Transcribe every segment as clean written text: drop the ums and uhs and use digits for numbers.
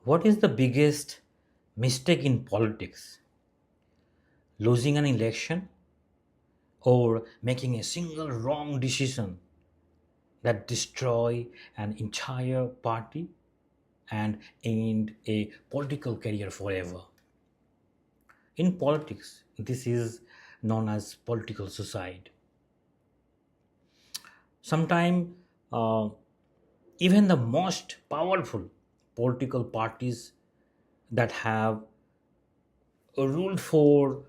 What is the biggest mistake in politics? Losing an election or making a single wrong decision that destroy an entire party and end a political career forever. In politics, this is known as political suicide. Sometimes even the most powerful political parties that have ruled for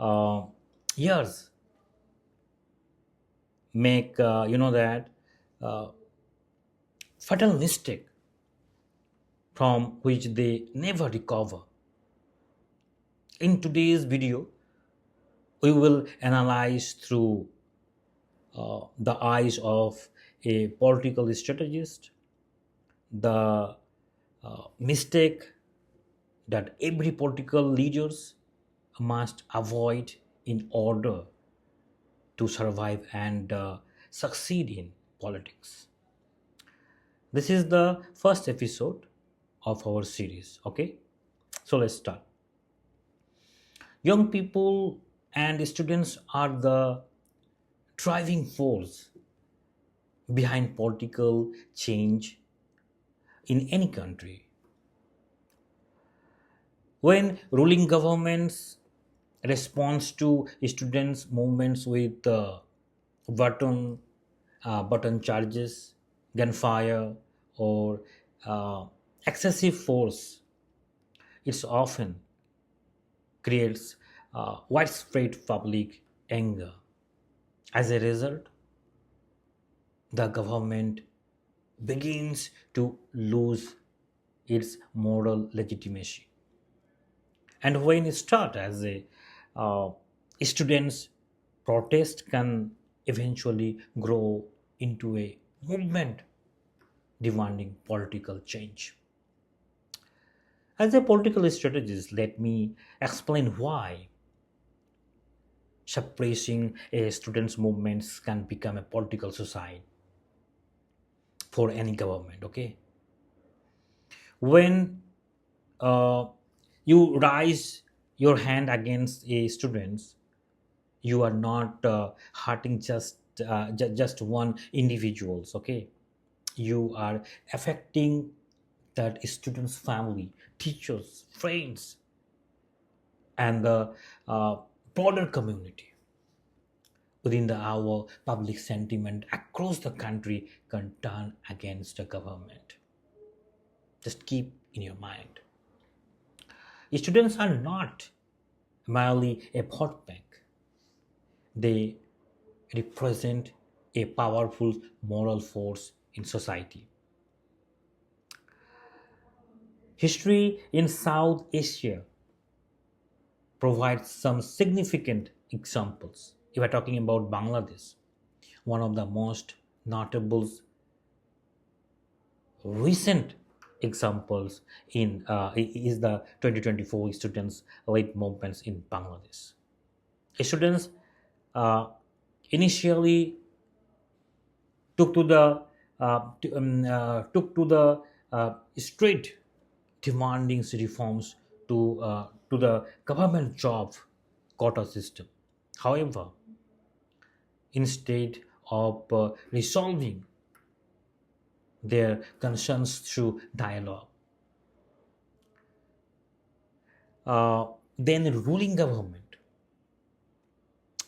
uh, years make that uh, fatal mistake from which they never recover. In today's video, we will analyze through the eyes of a political strategist the mistake that every political leaders must avoid in order to survive and succeed in politics. This is the first episode of our series. Okay, so let's start. Young people and students are the driving force behind political change in any country. When ruling governments responds to students' movements with button button charges, gunfire, or uh, excessive force, it often creates widespread public anger. As a result, the government begins to lose its moral legitimacy. And when it starts as a students' protest can eventually grow into a movement demanding political change. As a political strategist, let me explain why suppressing a students' movements can become a political suicide for any government. Okay, when uh, you raise your hand against a students, you are not hurting just one individuals. Okay, you are affecting that student's family, teachers, friends, and the uh, broader community. Within the hour, public sentiment across the country can turn against the government. Just keep in your mind. Students are not merely a vote bank. They represent a powerful moral force in society. History in South Asia provides some significant examples. If we're talking about Bangladesh, one of the most notable recent examples in is the 2024 students' late movements in Bangladesh. Students uh, initially took to the street demanding reforms to the government job quota system. However, instead of resolving their concerns through dialogue, then the ruling government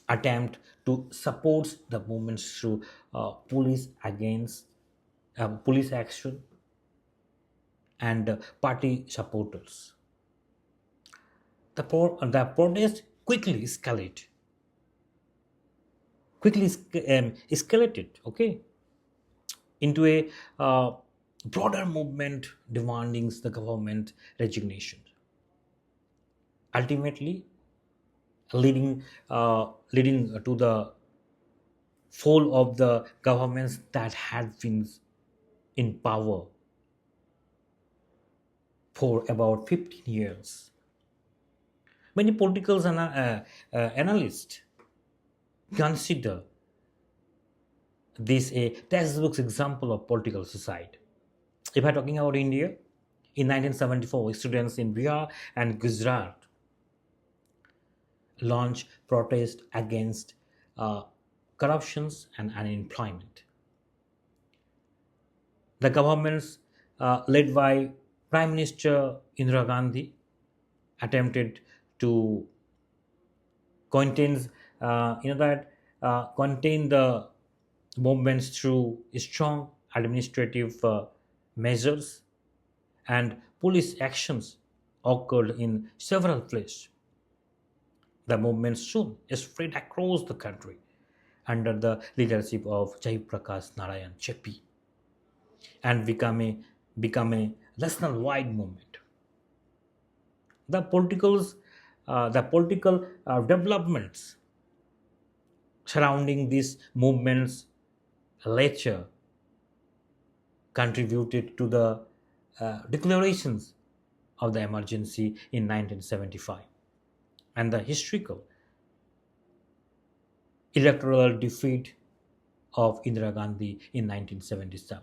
attempt to support the movements through police action and party supporters. The protest quickly escalated, okay, into a broader movement demanding the government resignation, ultimately leading to the fall of the governments that had been in power for about 15 years. Many political analysts consider this a textbook example of political suicide. If I'm talking about India, In 1974, students in Bihar and Gujarat launched protest against uh, corruptions and unemployment. The governments led by Prime Minister Indira Gandhi attempted to contain, contain the movements through strong administrative measures, and police actions occurred in several places. The movement soon spread across the country under the leadership of Jai Prakash Narayan Chepi and become a national-wide movement. The political developments surrounding these movements later contributed to the declarations of the emergency in 1975 and the historical electoral defeat of Indira Gandhi in 1977.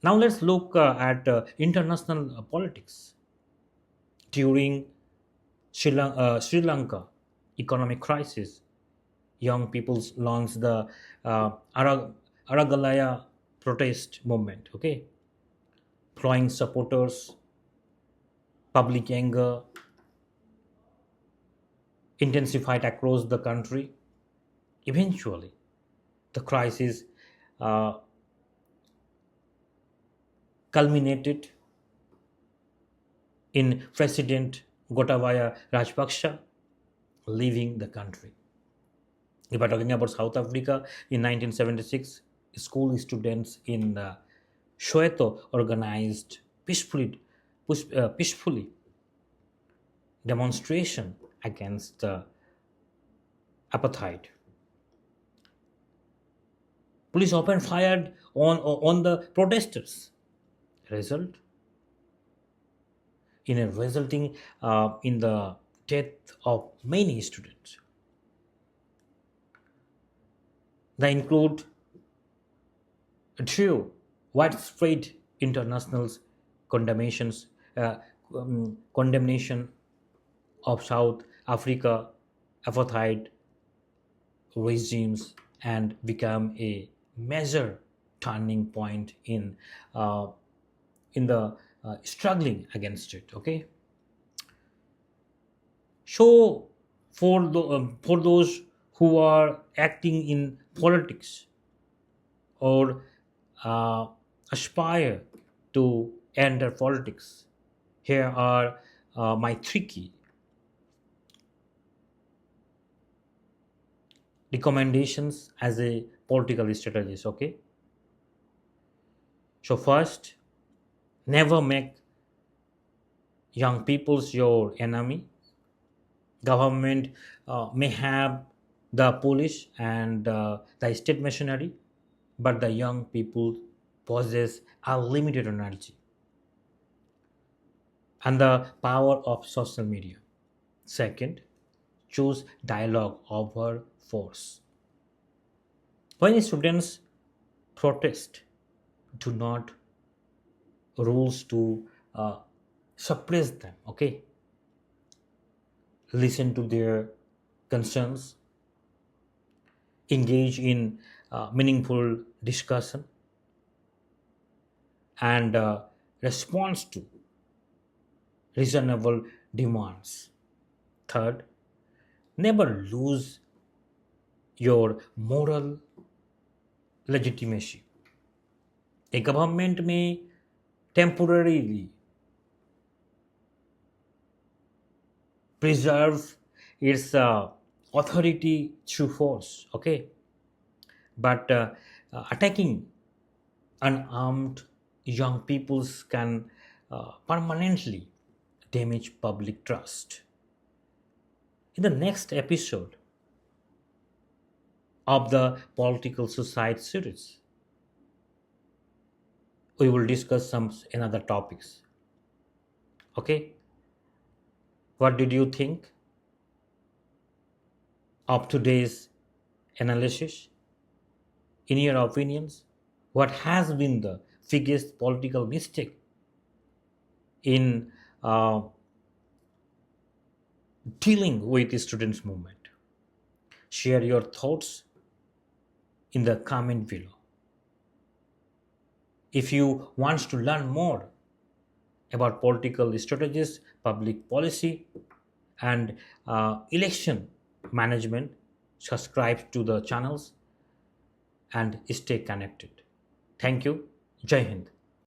Now let's look at international politics. During Sri Lanka economic crisis, young people launched the Aragalaya protest movement. Okay, drawing supporters, public anger intensified across the country. Eventually, the crisis uh, culminated in President Gotabaya Rajapaksa leaving the country. If we're talking about South Africa in 1976, school students in Soweto organized peacefully demonstration against apartheid. Police opened fired on the protesters. Result in a resulting in the death of many students. They include true widespread international condemnations, uh, condemnation of South Africa apartheid regimes and become a major turning point uh, in the struggling against it. Okay, so for those who are acting in politics or uh, aspire to enter politics, here are my three key recommendations as a political strategist. Okay, so first, never make young peoples your enemy. Government may have the police and the state machinery, but the young people possess unlimited energy and the power of social media. Second, choose dialogue over force. When students protest, do not rules to suppress them. Okay, listen to their concerns, engage in meaningful discussion, and response to reasonable demands. Third, never lose your moral legitimacy. A government may temporarily preserve its authority through force, okay, but attacking unarmed young peoples can permanently damage public trust. In the next episode of the Political Society series, we will discuss some another topics. Okay, what did you think of today's analysis? In your opinions, what has been the biggest political mistake in dealing with the students movement? Share your thoughts in the comment below. If you want to learn more about political strategies, public policy, and election management, subscribe to the channels and stay connected. Thank you. Jai Hind.